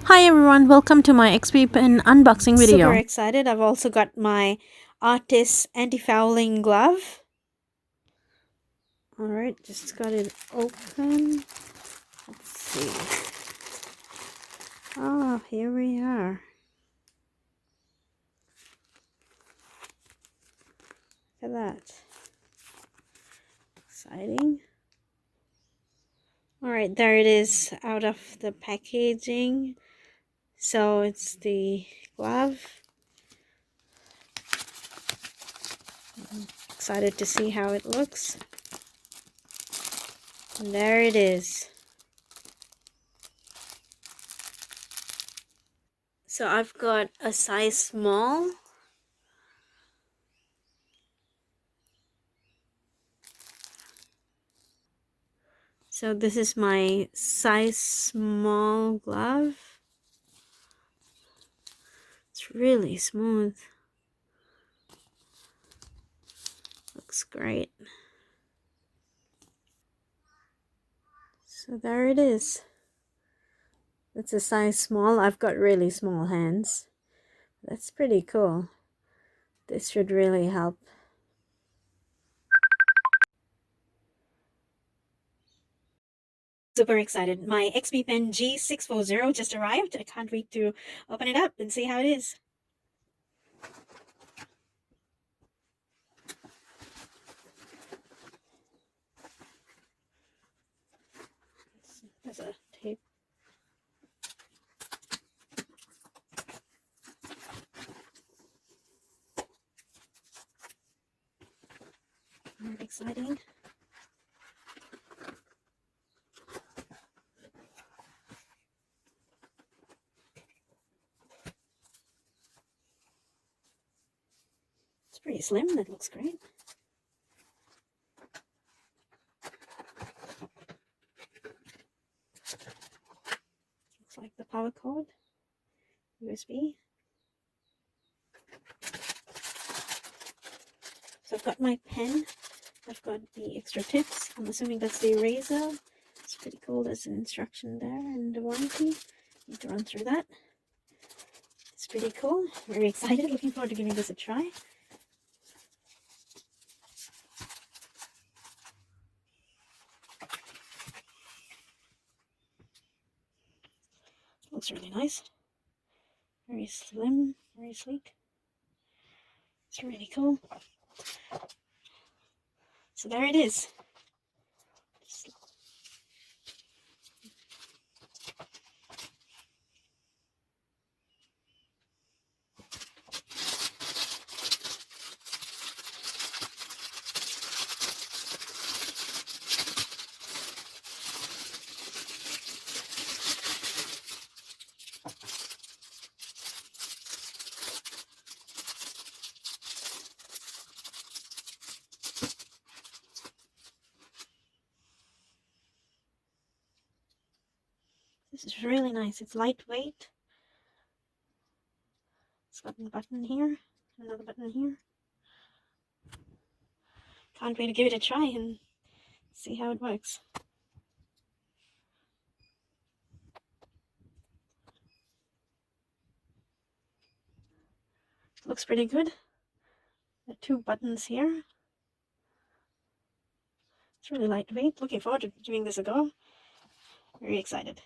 Hi everyone, welcome to my XP Pen unboxing video. Super excited. I've also got my Artist anti-fouling glove. Alright, just got it open. Let's see. Oh, here we are. Look at that. Exciting. Alright, there it is out of the packaging. So it's the glove. I'm excited to see how it looks. And there it is. So I've got a size small. So this is my size small glove. It's really smooth. Looks great. So there it is. It's a size small. I've got really small hands. That's pretty cool. This should really help. Super excited. My XP Pen G640 just arrived. I can't wait to open it up and see how it is. There's a tape. Very exciting. It's pretty slim. That looks great. Looks like the power cord. USB. So I've got my pen. I've got the extra tips. I'm assuming that's the eraser. It's pretty cool. There's an instruction there and the warranty. Need to run through that. It's pretty cool. Very excited. Looking forward to giving this a try. Looks really nice. Very slim. Very sleek. It's really cool. So there it is. This is really nice. It's lightweight. It's got a button here. Another button here. Can't wait to give it a try and see how it works. Looks pretty good. The two buttons here. It's really lightweight. Looking forward to giving this a go. Very excited.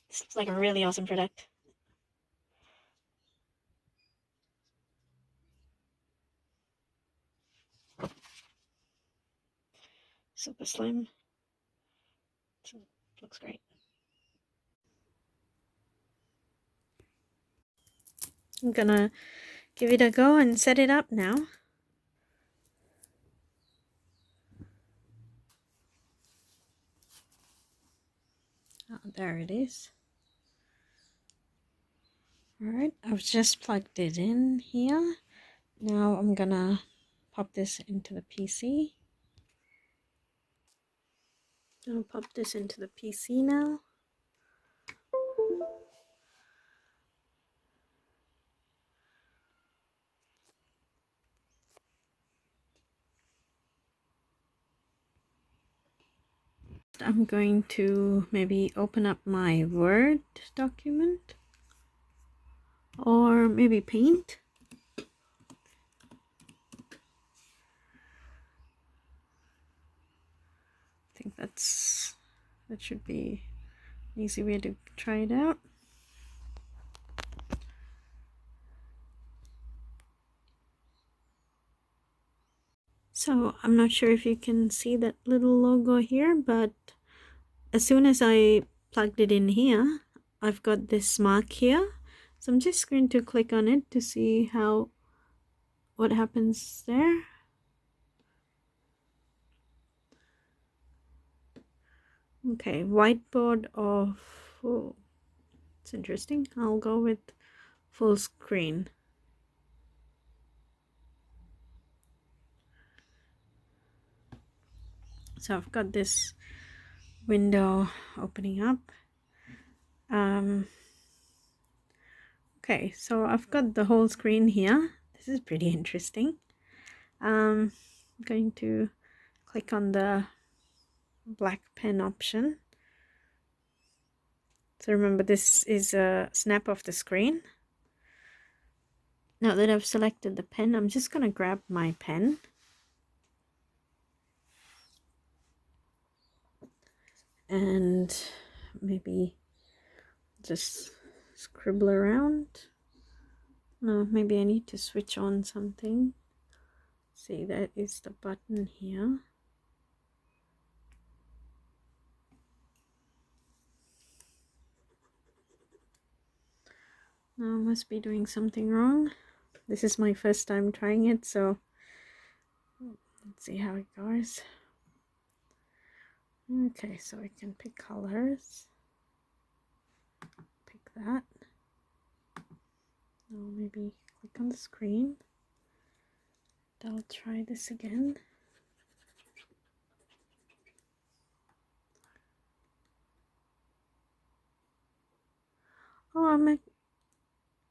This looks like a really awesome product. Super slim. Looks great. I'm gonna give it a go and set it up now. Oh, there it is. Alright, I've just plugged it in here. Now I'm gonna pop this into the PC. I'll pop this into the PC now. I'm going to maybe open up my Word document or maybe Paint. I think that should be an easy way to try it out. So I'm not sure if you can see that little logo here, but as soon as I plugged it in here, I've got this mark here. So I'm just going to click on it to see what happens there. Okay, whiteboard of, oh, it's interesting. I'll go with full screen. So I've got this window opening up. Okay, so I've got the whole screen here. This is pretty interesting. I'm going to click on the black pen option. So remember, this is a snap of the screen. Now that I've selected the pen, I'm just going to grab my pen. And maybe just scribble around. No, maybe I need to switch on something. See, that is the button here. Now I must be doing something wrong. This is my first time trying it, so let's see how it goes. Okay, so I can pick colors. Pick that. Now maybe click on the screen. I'll try this again. Oh,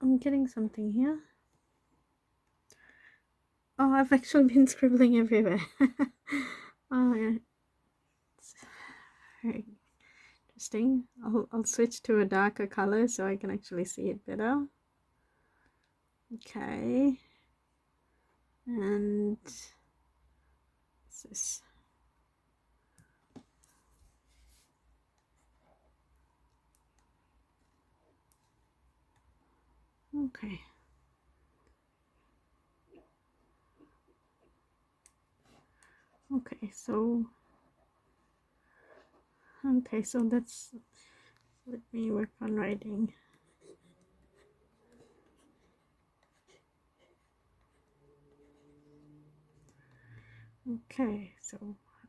I'm getting something here. Oh, I've actually been scribbling everywhere. Oh, yeah. It's very interesting. I'll switch to a darker color so I can actually see it better. Okay. And what's this? Okay. Okay, so that's, let me work on writing. Okay, so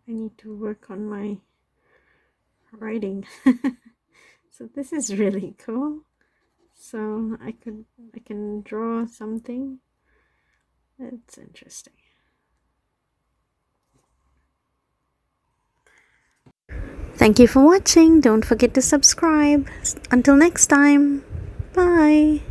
I need to work on my writing. So this is really cool. So I can draw something. That's interesting. Thank you for watching. Don't forget to subscribe. Until next time. Bye.